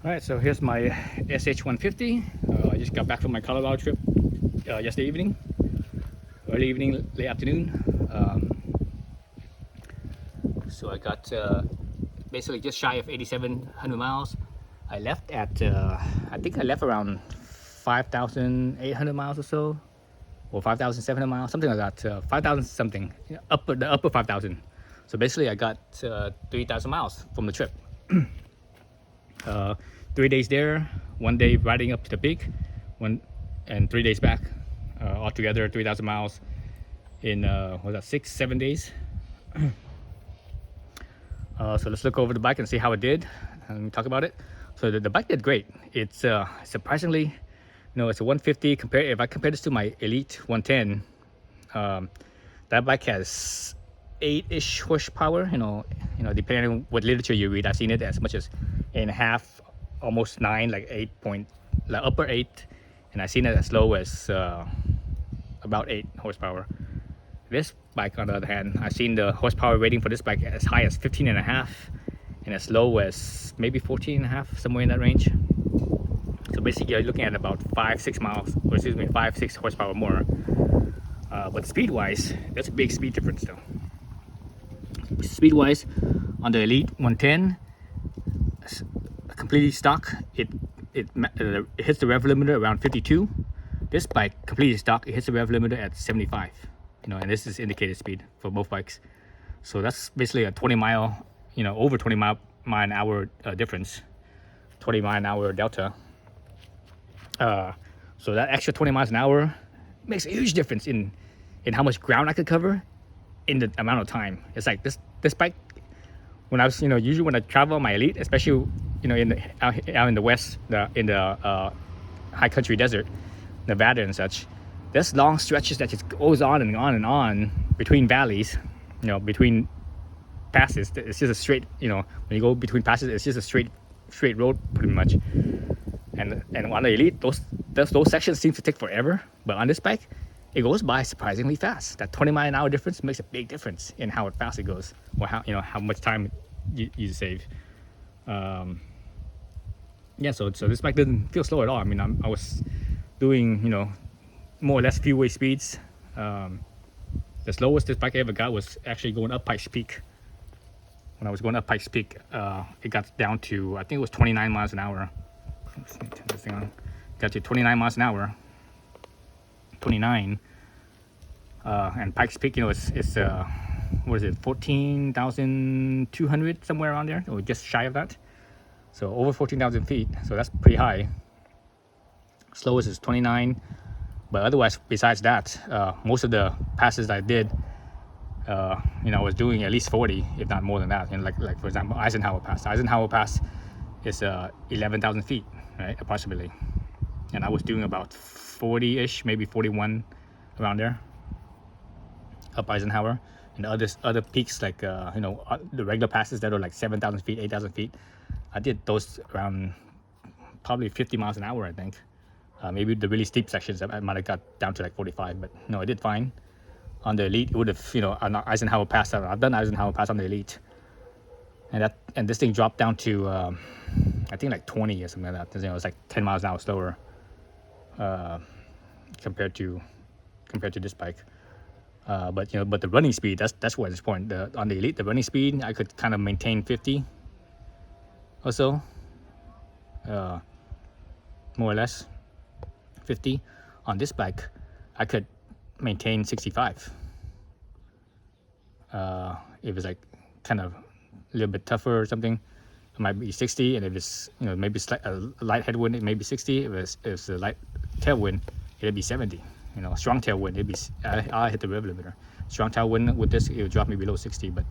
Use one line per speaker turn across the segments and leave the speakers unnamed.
All right, so here's my SH150. I just got back from my Colorado trip yesterday evening, early evening, late afternoon. So I got basically just shy of 8,700 miles. I left at, I think I left around 5,800 miles or so, or 5,700 miles, something like that. 5,000 something, the upper 5,000. So basically, I got 3,000 miles from the trip. 3 days there, 1 day riding up to the peak, and 3 days back. Altogether 3,000 miles in what was that, 6-7 days. So let's look over the bike and see how it did and talk about it. So the bike did great. It's surprisingly, it's a 150 if I compare this to my Elite 110, that bike has 8-ish horsepower, depending on what literature you read. I've seen it as much as 8.5, almost 9, like 8 like upper 8, and I've seen it as low as about 8 horsepower. This bike, on the other hand, I've seen the horsepower rating for this bike as high as 15.5 and as low as maybe 14.5, somewhere in that range. So basically you're looking at about 5-6 horsepower more. But speed-wise, that's a big speed difference though. Speed-wise, on the Elite 110, completely stock, it hits the rev limiter around 52. This bike, completely stock, it hits the rev limiter at 75. And this is indicated speed for both bikes. So that's basically a 20 mile, over 20 mile an hour difference, 20 mile an hour delta. So that extra 20 miles an hour makes a huge difference in how much ground I could cover in the amount of time. It's like this bike, when I was, usually when I travel on my Elite, especially, out in the west, in the high country desert, Nevada and such, there's long stretches that just goes on and on and on between valleys, between passes. It's just a straight, when you go between passes, it's just a straight road pretty much. And on the Elite, those sections seem to take forever, but on this bike, it goes by surprisingly fast. That 20 mile an hour difference makes a big difference in how fast it goes, or how much time you save. So this bike didn't feel slow at all. I mean, I was doing more or less freeway speeds. The slowest this bike ever got was actually going up Pikes Peak. When I was going up Pikes Peak, it got down to, I think it was 29 miles an hour. Let's turn this thing on. Got to 29 miles an hour. 29. And Pikes Peak, it's what is it, 14,200, somewhere around there, or just shy of that. So over 14,000 feet. So that's pretty high. Slowest is 29. But otherwise, besides that, most of the passes I did, I was doing at least 40, if not more than that. Like for example, Eisenhower Pass. Eisenhower Pass is 11,000 feet, right, approximately. And I was doing about 40-ish, maybe 41, around there, up Eisenhower. And other peaks, like the regular passes that are like 7,000 feet, 8,000 feet, I did those around probably 50 miles an hour, I think. Maybe the really steep sections I might have got down to like 45, but no, I did fine. On the Elite, it would have, on Eisenhower Pass, I've done Eisenhower Pass on the Elite, and this thing dropped down to I think like 20 or something like that. It's like 10 miles an hour slower compared to this bike. But the running speed, that's what it's important. On the Elite, the running speed, I could kind of maintain 50 or so, more or less 50. On this bike, I could maintain 65. If it's like kind of a little bit tougher or something, it might be 60. And if it's maybe a light headwind, it may be 60. If it's a light tailwind, it'd be 70. Strong tailwind, I hit the rev limiter. Strong tailwind with this, it would drop me below 60. But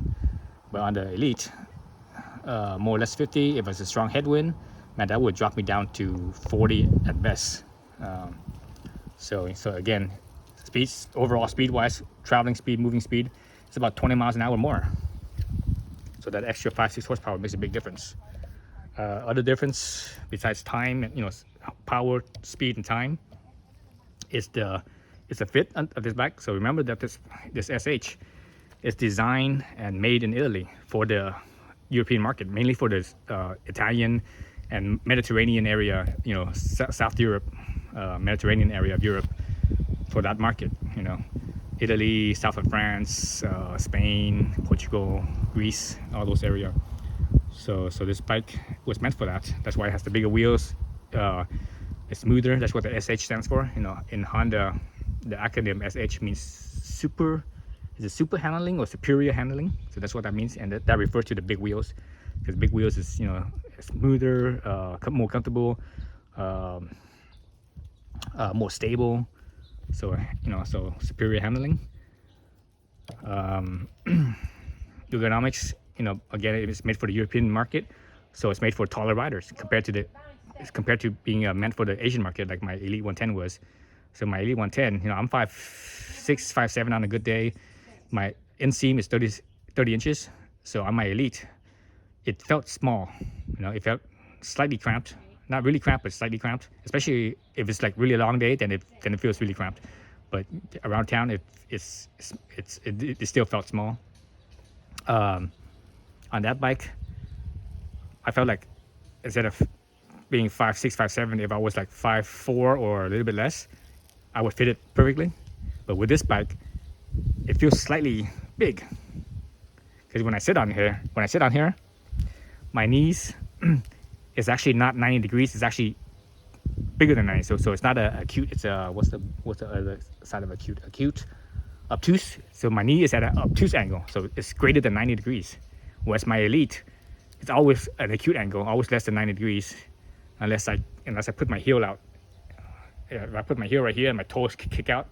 on the Elite, more or less 50. If it's a strong headwind, man, that would drop me down to 40 at best. So again, overall speed-wise, traveling speed, moving speed, it's about 20 miles an hour more. So that extra 5-6 horsepower makes a big difference. Other difference besides time, power, speed, and time, is the fit of this bike. So remember that this SH is designed and made in Italy for the European market, mainly for the Italian and Mediterranean area, South Europe, Mediterranean area of Europe for that market. Italy, south of France, Spain, Portugal, Greece, all those areas. So this bike was meant for that. That's why it has the bigger wheels. It's smoother. That's what the SH stands for. In Honda, the acronym SH means super. Is it super handling or superior handling? So that's what that means, and that refers to the big wheels, because big wheels is smoother, more comfortable, more stable. So so superior handling. Ergonomics, again, it's made for the European market, so it's made for taller riders compared to being meant for the Asian market, like my Elite 110 was. So my Elite 110, I'm 5'6", 5'7" on a good day. My inseam is 30 inches. So on my Elite, it felt small. It felt slightly cramped. Not really cramped, but slightly cramped. Especially if it's like really a long day, then it feels really cramped. But around town, it still felt small. On that bike, I felt like instead of being 5'6", 5'7", if I was like 5'4" or a little bit less, I would fit it perfectly. But with this bike, it feels slightly big. Because when I sit on here, my knees is actually not 90 degrees. It's actually bigger than 90. So it's not a acute. It's a what's the other side of acute? Acute, obtuse. So my knee is at an obtuse angle. So it's greater than 90 degrees. Whereas my Elite, it's always an acute angle, always less than 90 degrees, unless I put my heel out. If I put my heel right here and my toes kick out,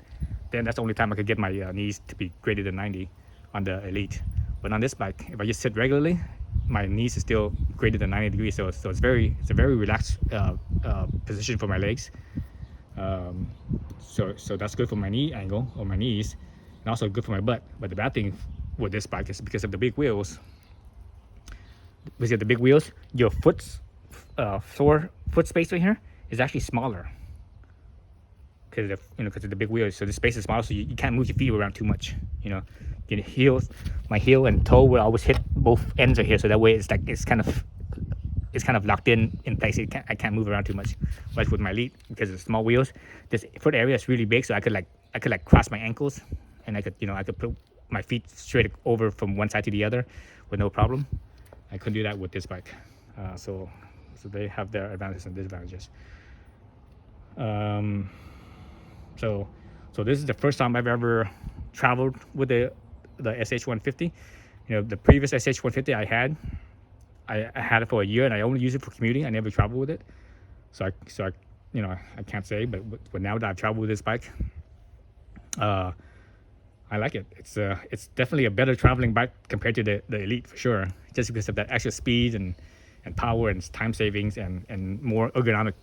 then that's the only time I could get my knees to be greater than 90 on the Elite. But on this bike, if I just sit regularly, my knees is still greater than 90 degrees. So it's a very relaxed position for my legs. So that's good for my knee angle or my knees, and also good for my butt. But the bad thing with this bike is because of the big wheels. Because of the big wheels, your foot space right here is actually smaller. Because of the big wheels, so the space is smaller, so you can't move your feet around too much. Your heels, my heel and toe will always hit both ends of here, so that way it's kind of locked in place. I can't move around too much. But with my Elite, because of the small wheels, this foot area is really big, so I could cross my ankles, and I could put my feet straight over from one side to the other with no problem. I couldn't do that with this bike. So they have their advantages and disadvantages. So this is the first time I've ever traveled with the SH150. The previous SH150 I had it for a year, and I only used it for commuting. I never traveled with it. So I can't say, but now that I've traveled with this bike, I like it. It's definitely a better traveling bike compared to the Elite for sure, just because of that extra speed and power and time savings and more ergonomically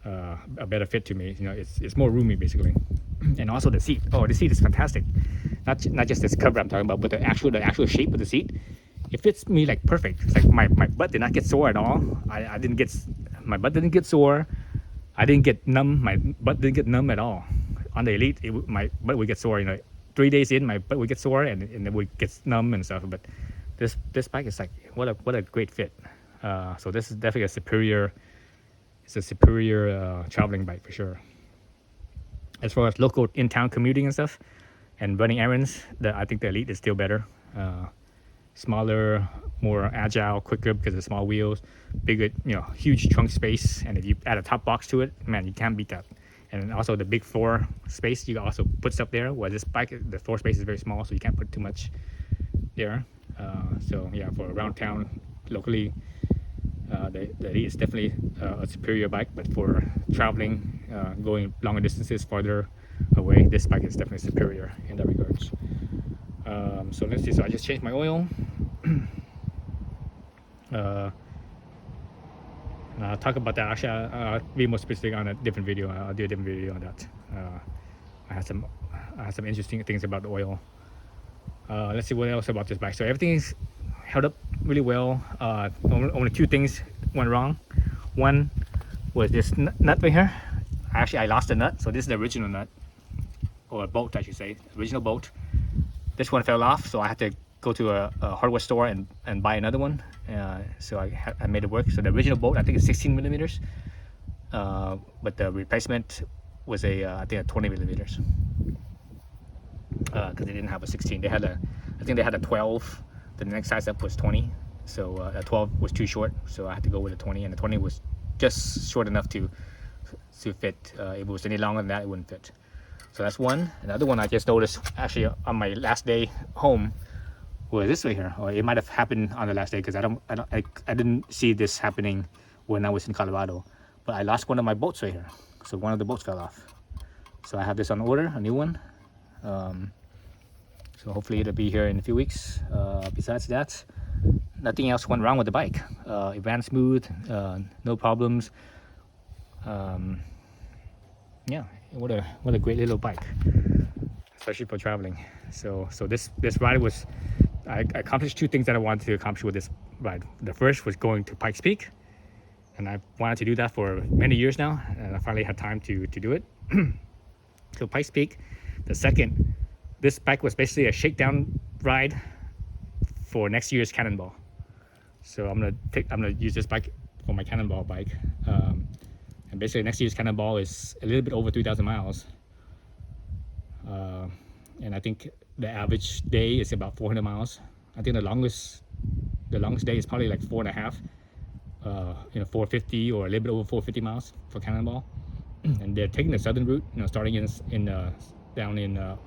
a better fit to me. It's more roomy basically. And also the seat. The seat is fantastic. Not just this cover I'm talking about, but the actual shape of the seat. It fits me like perfect. It's like my butt did not get sore at all. My butt didn't get sore. I didn't get numb. My butt didn't get numb at all. On the Elite, my butt would get sore. 3 days in, my butt would get sore and it would get numb and stuff. But this bike is like what a great fit. So this is definitely a superior traveling bike for sure. As far as local in-town commuting and stuff and running errands, I think the Elite is still better. Smaller, more agile, quicker because of small wheels, bigger, huge trunk space, and if you add a top box to it, man, you can't beat that. And also the big floor space, you can also put stuff there. Where this bike, the floor space is very small, so you can't put too much there. So yeah, for around town, locally, the Elite is definitely a superior bike, but for traveling, going longer distances, farther away, this bike is definitely superior in that regards. So let's see. So I just changed my oil. I'll talk about that. Actually, I'll be more specific on a different video. I'll do a different video on that. I had some interesting things about the oil. Let's see what else about this bike. So everything's held up really well. Only two things went wrong. One was this nut right here. Actually, I lost the nut. So this is the original nut, or bolt, I should say, original bolt. This one fell off, so I had to go to a hardware store and buy another one. So I made it work. So the original bolt I think is 16 millimeters, but the replacement was I think a 20 millimeters, because they didn't have a 16. They had I think they had a 12. The next size up was 20. So a 12 was too short, so I had to go with a 20, and the 20 was just short enough to fit. If it was any longer than that, it wouldn't fit. So that's one. Another one I just noticed actually on my last day home was this right here. Or it might have happened on the last day, because I didn't see this happening when I was in Colorado. But I lost one of my bolts right here. So one of the bolts fell off. So I have this on order, a new one. So hopefully it'll be here in a few weeks. Besides that, nothing else went wrong with the bike. It ran smooth, no problems. Yeah, what a great little bike, especially for traveling. So this ride was, I accomplished two things that I wanted to accomplish with this ride. The first was going to Pikes Peak, and I've wanted to do that for many years now, and I finally had time to do it. So Pikes Peak. The second, this bike was basically a shakedown ride for next year's Cannonball. So I'm gonna use this bike for my Cannonball bike. And basically next year's Cannonball is a little bit over 3,000 miles. And I think the average day is about 400 miles. I think the longest day is probably like 4.5, 450 or a little bit over 450 miles for Cannonball. And they're taking the southern route, starting down in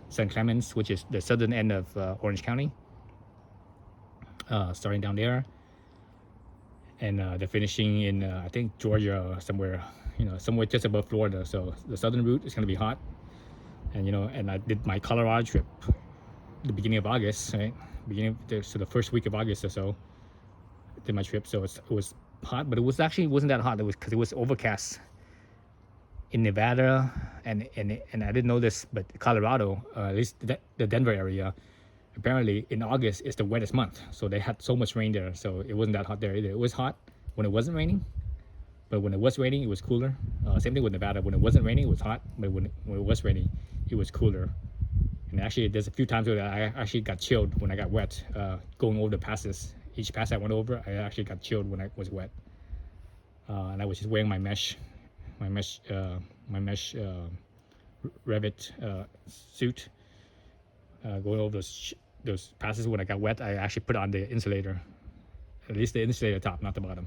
St. Clements, which is the southern end of Orange County. Starting down there, and they're finishing in I think Georgia or somewhere, somewhere just above Florida. So the southern route is going to be hot, and and I did my Colorado trip the beginning of August, right? So the first week of August or so, I did my trip. So it was hot, but it wasn't that hot. It was because it was overcast in Nevada, and I didn't know this, but Colorado, at least the Denver area, apparently in August is the wettest month. So they had so much rain there, so it wasn't that hot there either. It was hot when it wasn't raining, but when it was raining, it was cooler. Same thing with Nevada. When it wasn't raining, it was hot, but when it was raining, it was cooler. And actually, there's a few times where I actually got chilled when I got wet, going over the passes. Each pass I went over, I actually got chilled when I was wet. And I was just wearing my mesh Revit suit, going over those passes. When I got wet, I actually put on the insulator, at least the insulator top, not the bottom,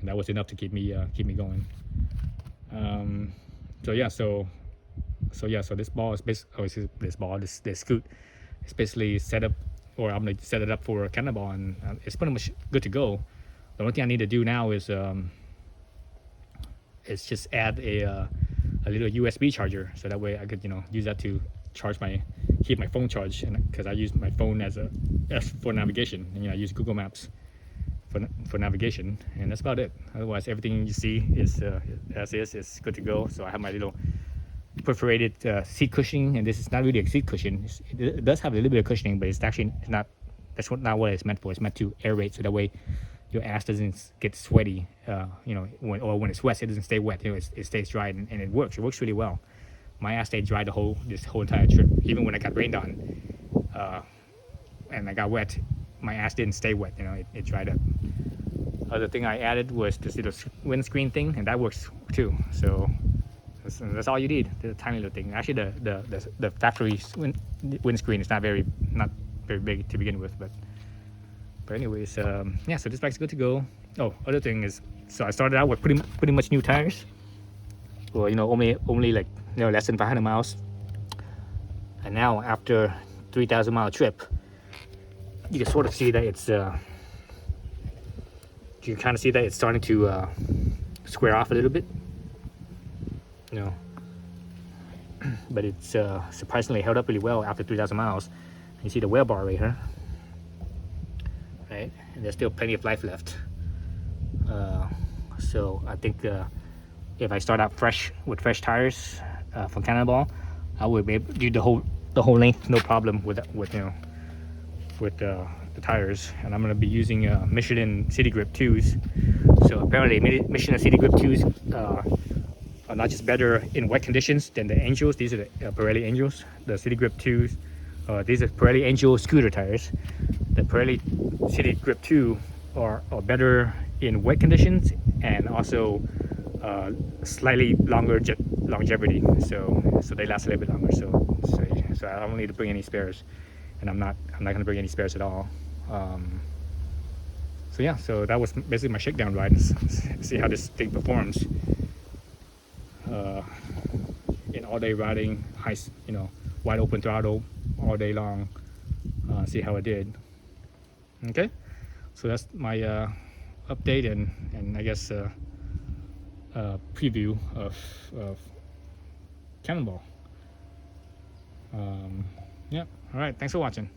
and that was enough to keep me going. So this ball is this scoot is basically set up, or I'm gonna set it up for a Cannonball, and it's pretty much good to go. The only thing I need to do now is just add a little USB charger, so that way I could use that to keep my phone charged, and because I use my phone as for navigation, and I use Google Maps for navigation, and that's about it. Otherwise, everything you see is as is good to go. So I have my little perforated seat cushioning, and this is not really a seat cushion. It does have a little bit of cushioning, but it's actually not. That's not what it's meant for. It's meant to aerate, so that way your ass doesn't get sweaty. When it sweats, it doesn't stay wet. It stays dry, and it works. It works really well. My ass stayed dry this whole entire trip. Even when I got rained on, and I got wet, my ass didn't stay wet. It dried up. Other thing I added was this little windscreen thing, and that works too. So that's all you need. The tiny little thing. Actually, the factory windscreen is not very big to begin with, but anyways, so this bike's good to go. Oh, other thing is, so I started out with pretty much new tires. Well, only like less than 500 miles. And now after 3,000 mile trip, you can sort of see that it's you can kind of see that it's starting to square off a little bit. But it's surprisingly held up really well after 3,000 miles. You see the wear bar right here, right? And there's still plenty of life left. So I think if I start out fresh with fresh tires from Cannonball, I would be able to do the whole length, no problem with the tires. And I'm going to be using Michelin City Grip 2s. So apparently Michelin City Grip 2s are not just better in wet conditions than the Angels. These are the Pirelli Angels. The City Grip 2s These are Pirelli Angel scooter tires. The Pirelli City Grip 2 are better in wet conditions and also slightly longer longevity. So they last a little bit longer. So I don't need to bring any spares, and I'm not going to bring any spares at all. So yeah, so that was basically my shakedown ride. See how this thing performs in all-day riding, high, wide open throttle all day long. See how it did. Okay, so that's my update and I guess preview of Cannonball. Yeah, all right, thanks for watching.